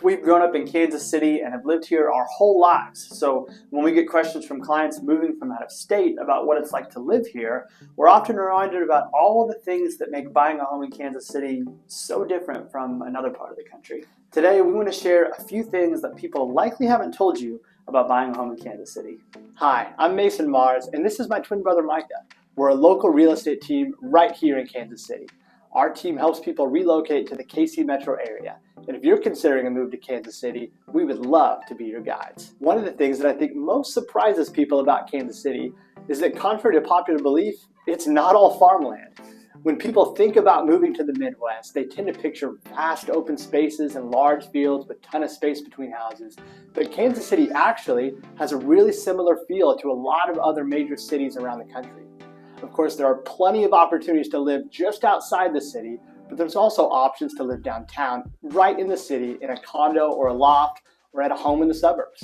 We've grown up in Kansas City and have lived here our whole lives. So when we get questions from clients moving from out of state about what it's like to live here, we're often reminded about all the things that make buying a home in Kansas City so different from another part of the country. Today, we want to share a few things that people likely haven't told you about buying a home in Kansas City. Hi, I'm Mason Mars, and this is my twin brother Micah. We're a local real estate team right here in Kansas City. Our team helps people relocate to the KC metro area. And if you're considering a move to Kansas City, we would love to be your guides. One of the things that I think most surprises people about Kansas City is that, contrary to popular belief, it's not all farmland. When people think about moving to the Midwest, they tend to picture vast open spaces and large fields with a ton of space between houses. But Kansas City actually has a really similar feel to a lot of other major cities around the country. Of course, there are plenty of opportunities to live just outside the city, but there's also options to live downtown, right in the city, in a condo or a loft, or at a home in the suburbs.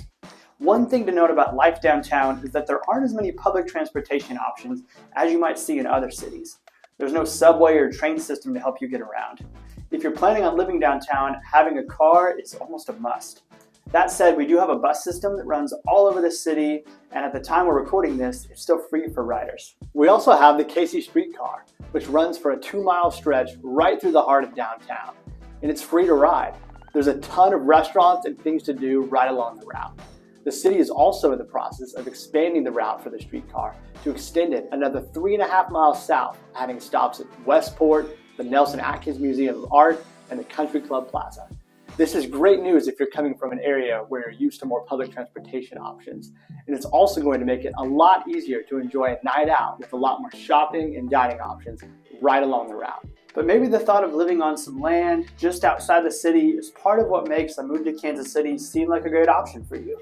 One thing to note about life downtown is that there aren't as many public transportation options as you might see in other cities. There's no subway or train system to help you get around. If you're planning on living downtown, having a car is almost a must. That said, we do have a bus system that runs all over the city, and at the time we're recording this, it's still free for riders. We also have the KC Streetcar, which runs for a 2-mile stretch right through the heart of downtown, and it's free to ride. There's a ton of restaurants and things to do right along the route. The city is also in the process of expanding the route for the streetcar to extend it another 3.5 miles south, adding stops at Westport, the Nelson Atkins Museum of Art, and the Country Club Plaza. This is great news if you're coming from an area where you're used to more public transportation options. And it's also going to make it a lot easier to enjoy a night out with a lot more shopping and dining options right along the route. But maybe the thought of living on some land just outside the city is part of what makes a move to Kansas City seem like a great option for you.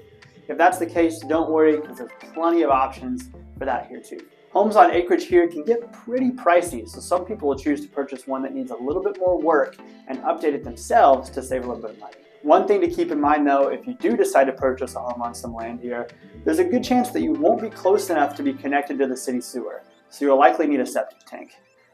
If that's the case, don't worry, because there's plenty of options for that here too. Homes on acreage here can get pretty pricey, so some people will choose to purchase one that needs a little bit more work and update it themselves to save a little bit of money. One thing to keep in mind though, if you do decide to purchase a home on some land here, there's a good chance that you won't be close enough to be connected to the city sewer, so you'll likely need a septic tank.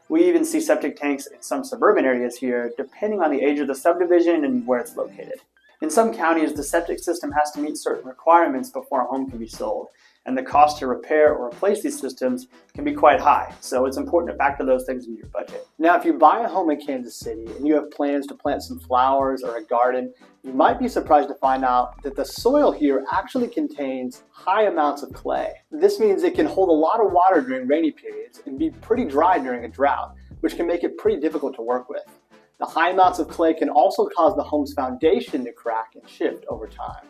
We even see septic tanks in some suburban areas here, depending on the age of the subdivision and where it's located. In some counties, the septic system has to meet certain requirements before a home can be sold, and the cost to repair or replace these systems can be quite high, so it's important to factor those things into your budget. Now, if you buy a home in Kansas City and you have plans to plant some flowers or a garden, you might be surprised to find out that the soil here actually contains high amounts of clay. This means it can hold a lot of water during rainy periods and be pretty dry during a drought, which can make it pretty difficult to work with. The high amounts of clay can also cause the home's foundation to crack and shift over time.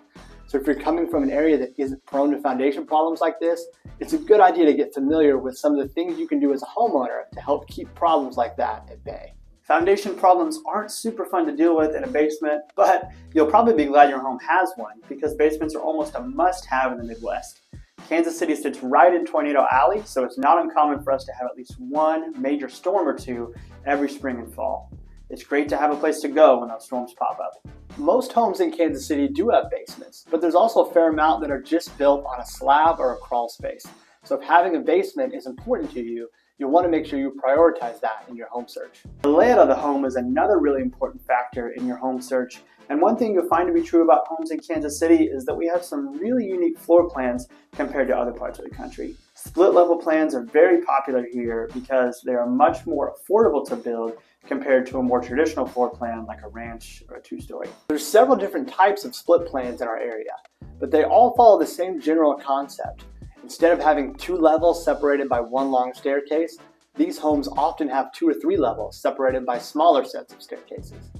So if you're coming from an area that isn't prone to foundation problems like this, it's a good idea to get familiar with some of the things you can do as a homeowner to help keep problems like that at bay. Foundation problems aren't super fun to deal with in a basement, but you'll probably be glad your home has one, because basements are almost a must-have in the Midwest. Kansas City sits right in Tornado Alley, so it's not uncommon for us to have at least one major storm or two every spring and fall. It's great to have a place to go when those storms pop up. Most homes in Kansas City do have basements, but there's also a fair amount that are just built on a slab or a crawl space. So if having a basement is important to you, you'll want to make sure you prioritize that in your home search. The layout of the home is another really important factor in your home search. And one thing you'll find to be true about homes in Kansas City is that we have some really unique floor plans compared to other parts of the country. Split level plans are very popular here because they are much more affordable to build compared to a more traditional floor plan like a ranch or a 2-story. There's several different types of split plans in our area, but they all follow the same general concept. Instead of having 2 levels separated by one long staircase, these homes often have 2 or 3 levels separated by smaller sets of staircases.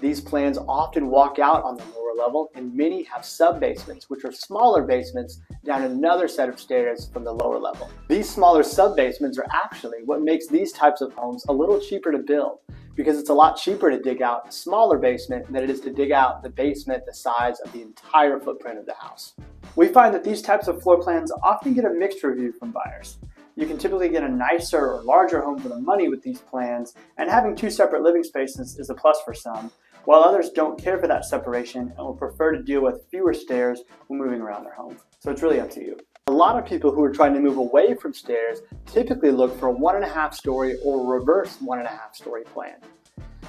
These plans often walk out on the lower level, and many have sub-basements, which are smaller basements down another set of stairs from the lower level. These smaller sub-basements are actually what makes these types of homes a little cheaper to build, because it's a lot cheaper to dig out a smaller basement than it is to dig out the basement the size of the entire footprint of the house. We find that these types of floor plans often get a mixed review from buyers. You can typically get a nicer or larger home for the money with these plans, and having 2 separate living spaces is a plus for some, while others don't care for that separation and will prefer to deal with fewer stairs when moving around their home. So it's really up to you. A lot of people who are trying to move away from stairs typically look for a 1.5-story or reverse 1.5-story plan.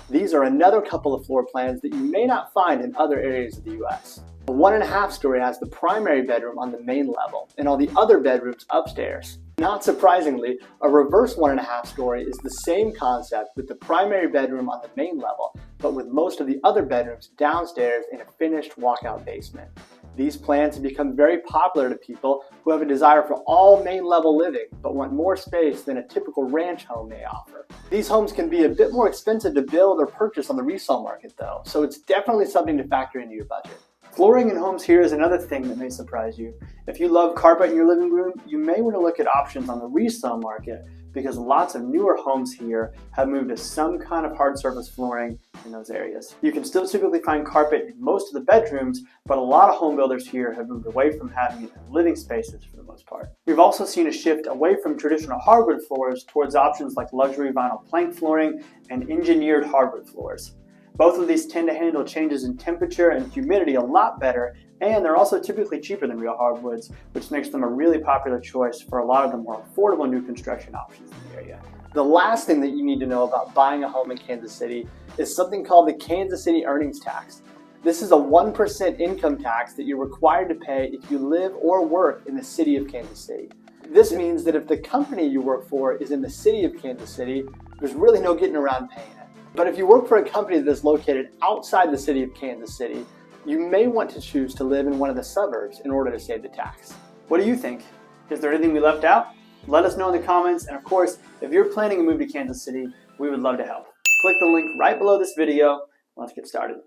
These are another couple of floor plans that you may not find in other areas of the US. A 1.5 story has the primary bedroom on the main level and all the other bedrooms upstairs. Not surprisingly, a reverse 1.5 story is the same concept with the primary bedroom on the main level, but with most of the other bedrooms downstairs in a finished walkout basement. These plans have become very popular to people who have a desire for all main level living, but want more space than a typical ranch home may offer. These homes can be a bit more expensive to build or purchase on the resale market though, so it's definitely something to factor into your budget. Flooring in homes here is another thing that may surprise you. If you love carpet in your living room, you may want to look at options on the resale market because lots of newer homes here have moved to some kind of hard surface flooring in those areas. You can still typically find carpet in most of the bedrooms, but a lot of home builders here have moved away from having it in living spaces for the most part. We've also seen a shift away from traditional hardwood floors towards options like luxury vinyl plank flooring and engineered hardwood floors. Both of these tend to handle changes in temperature and humidity a lot better, and they're also typically cheaper than real hardwoods, which makes them a really popular choice for a lot of the more affordable new construction options in the area. The last thing that you need to know about buying a home in Kansas City is something called the Kansas City Earnings Tax. This is a 1% income tax that you're required to pay if you live or work in the city of Kansas City. This means that if the company you work for is in the city of Kansas City, there's really no getting around paying it. But if you work for a company that is located outside the city of Kansas City, you may want to choose to live in one of the suburbs in order to save the tax. What do you think? Is there anything we left out? Let us know in the comments, and of course, if you're planning a move to Kansas City, we would love to help. Click the link right below this video. Let's get started.